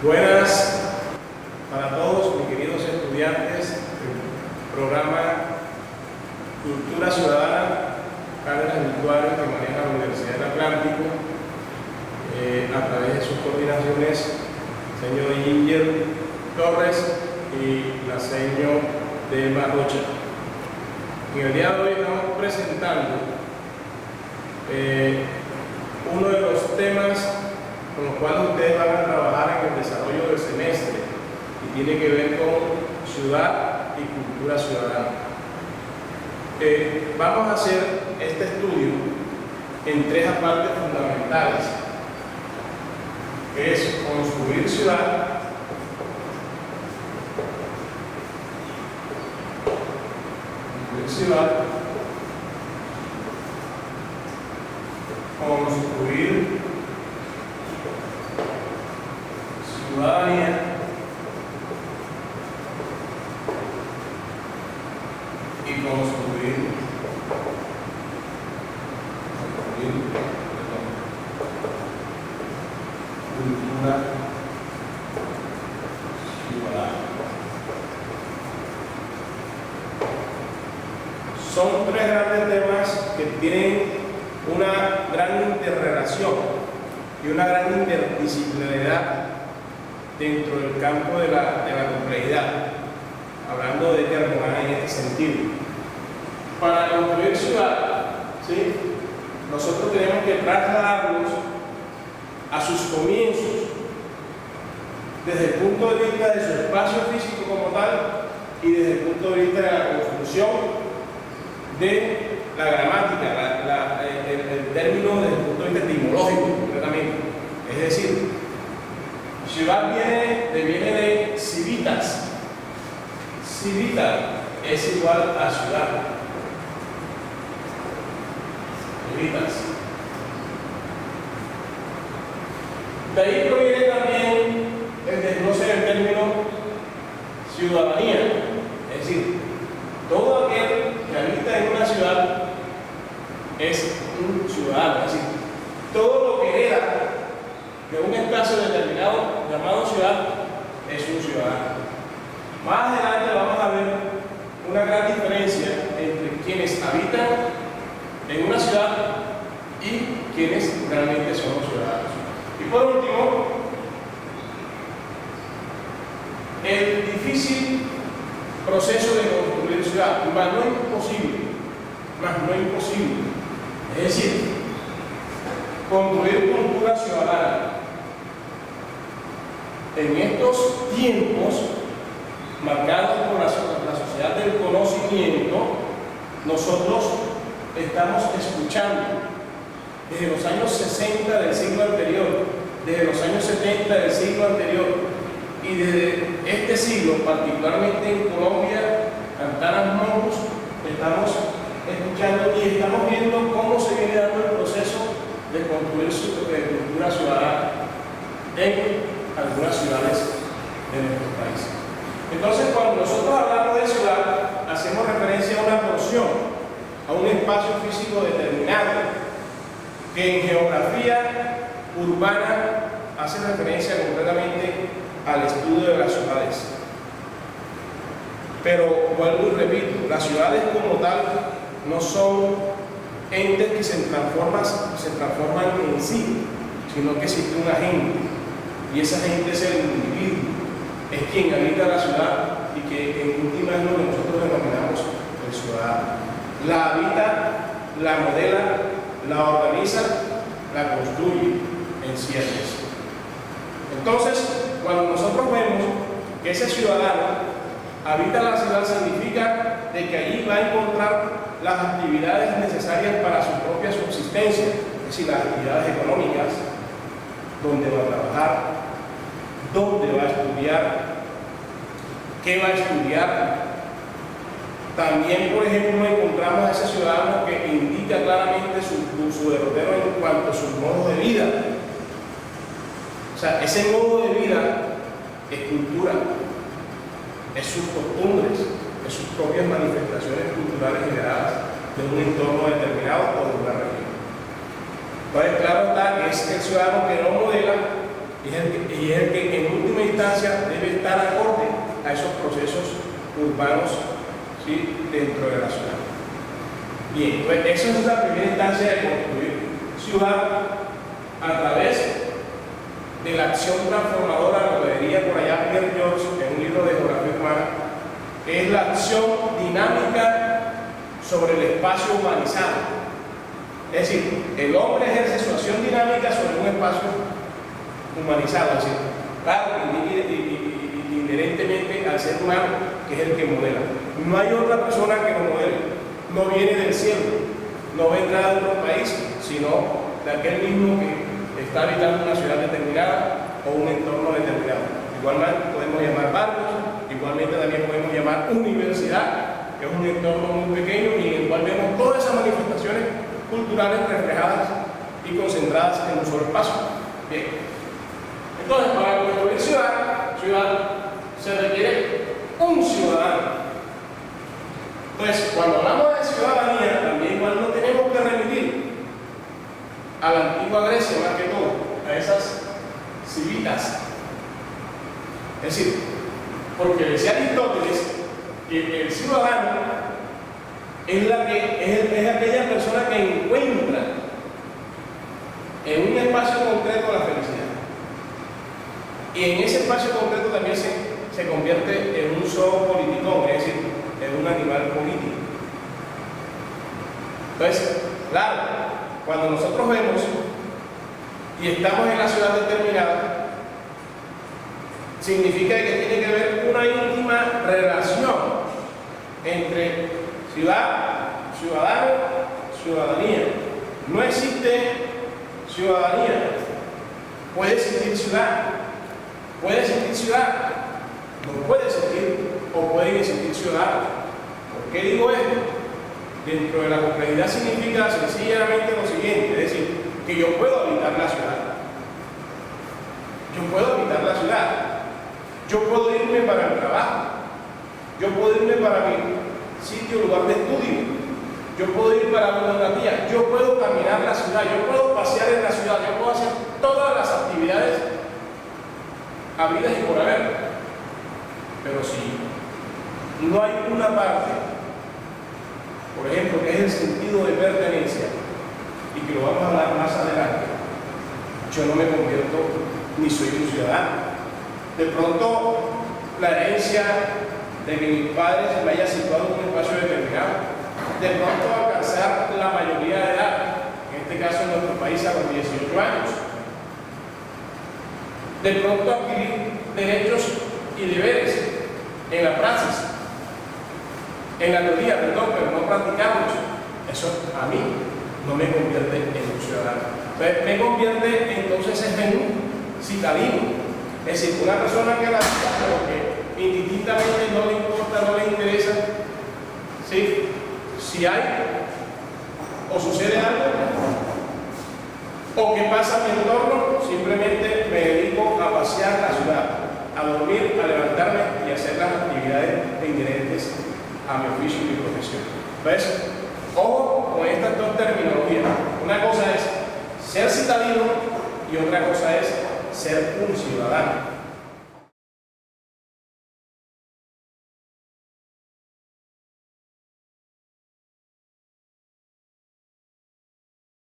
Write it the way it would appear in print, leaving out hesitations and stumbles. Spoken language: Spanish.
Buenas para todos mis queridos estudiantes del programa Cultura Ciudadana, cátedras virtuales que maneja la Universidad del Atlántico a través de sus coordinaciones, señor Ginger Torres y la señor Delma Rocha. En el día de hoy estamos presentando uno de los temas con los cuales ustedes van a trabajar en el desarrollo del semestre y tiene que ver con ciudad y cultura ciudadana. Vamos a hacer este estudio en tres partes fundamentales, que es construir ciudad, construir ciudadanía y construir cultura ciudadana. Son tres grandes temas que tienen una gran interrelación y una gran interdisciplinaridad dentro del campo de la complejidad, hablando de terminar en este sentido. Para construir ciudad, ¿sí?, nosotros tenemos que trasladarnos a sus comienzos desde el punto de vista de su espacio físico como tal y desde el punto de vista de la construcción de la gramática, el término desde el punto de vista etimológico concretamente. Es decir, ciudad viene de civitas. Civita es igual a ciudad. Civitas. De ahí proviene también el desglose del término ciudadanía. Es decir, todo aquel que habita en una ciudad es un ciudadano. Es decir, todo lo que hereda de un espacio determinado llamado ciudad es un ciudadano. Más adelante vamos a ver una gran diferencia entre quienes habitan en una ciudad y quienes realmente son los ciudadanos. Y por último, el difícil proceso de construir ciudad, más no imposible. Es decir, construir cultura ciudadana. En estos tiempos marcados por la sociedad del conocimiento, nosotros estamos escuchando desde los años 60 del siglo anterior, desde los años 70 del siglo anterior y desde este siglo, particularmente en Colombia, Antanas Mons, estamos escuchando y estamos viendo cómo se viene dando el proceso de construir cultura ciudadana en algunas ciudades de nuestro país. Entonces, cuando nosotros hablamos de ciudad, hacemos referencia a una porción, a un espacio físico determinado, que en geografía urbana hace referencia concretamente al estudio de las ciudades. Pero, vuelvo y repito, las ciudades como tal no son entes que se transforman en sí, sino que existe un agente, y ese agente es el individuo, es quien habita la ciudad y que en última es lo que nosotros denominamos el ciudadano. La habita, la modela, la organiza, la construye en ciernes. Entonces, cuando nosotros vemos que ese ciudadano habita la ciudad, significa de que allí va a encontrar las actividades necesarias para su propia subsistencia, es decir, las actividades económicas, dónde va a trabajar, dónde va a estudiar, qué va a estudiar. También, por ejemplo, encontramos a ese ciudadano que indica claramente su derrotero en cuanto a sus modos de vida. O sea, ese modo de vida es cultura, es sus costumbres, es sus propias manifestaciones culturales generadas de un entorno determinado o de una región. Entonces, claro está que es el ciudadano que no modela y es el que en última instancia debe estar acorde a esos procesos urbanos, ¿sí?, dentro de la ciudad. Bien, pues eso es la primera instancia de construir ciudad a través de la acción transformadora, lo que diría por allá Pierre George en un libro de geografía urbana, que es la acción dinámica sobre el espacio humanizado. Es decir, el hombre ejerce su acción dinámica sobre un espacio humanizado, es decir, claro, inherentemente al ser humano, que es el que modela. No hay otra persona que lo modele, no viene del cielo, no vendrá de otro país, sino de aquel mismo que está habitando una ciudad determinada o un entorno determinado. Igualmente podemos llamar barrios, igualmente también podemos llamar universidad, que es un entorno muy pequeño y en el cual vemos todas esas manifestaciones culturales reflejadas y concentradas en un solo espacio. Bien. Entonces, para construir ciudad se requiere un ciudadano. Entonces, cuando hablamos de ciudadanía, también igual no tenemos que remitir a la antigua Grecia, más que todo, a esas civitas. Es decir, porque decía Aristóteles que el ciudadano es aquella persona que encuentra en un espacio concreto la felicidad. Y en ese espacio concreto también se convierte en un zoopolítico, es decir, en un animal político. Entonces, claro, cuando nosotros vemos y estamos en la ciudad determinada, significa que tiene que haber una íntima relación entre ciudad, ciudadano, ciudadanía. No existe ciudadanía, puede existir ciudad, no puede existir o pueden existir ciudadanos. ¿Por qué digo esto? Dentro de la complejidad significa sencillamente lo siguiente, es decir, que yo puedo habitar la ciudad. Yo puedo irme para el trabajo. Yo puedo irme para mi sitio, lugar de estudio. Yo puedo ir para una biografía. Yo puedo caminar la ciudad. Yo puedo pasear en la ciudad. Yo puedo hacer todas las actividades habidas y por haber. Pero si no hay una parte, por ejemplo, que es el sentido de pertenencia, y que lo vamos a hablar más adelante, yo no me convierto ni soy un ciudadano. De pronto, la herencia de que mis padres me hayan situado en un espacio determinado, de pronto alcanzar la mayoría de edad, en este caso en nuestro país a los 18 años, de pronto adquirir derechos y deberes en la praxis, en la teoría, perdón, pero no practicarlos. Eso a mí no me convierte en un ciudadano. Me convierte entonces en un citadino. Es decir, una persona que la vida, pero que indistintamente no le importa, no le interesa, ¿sí?, si hay o sucede algo o que pasa en mi entorno, simplemente me dedico a pasear la ciudad, a dormir, a levantarme y a hacer las actividades inherentes a mi oficio y mi profesión. Entonces, ojo con estas dos terminologías. Una cosa es ser citadino y otra cosa es ser un ciudadano.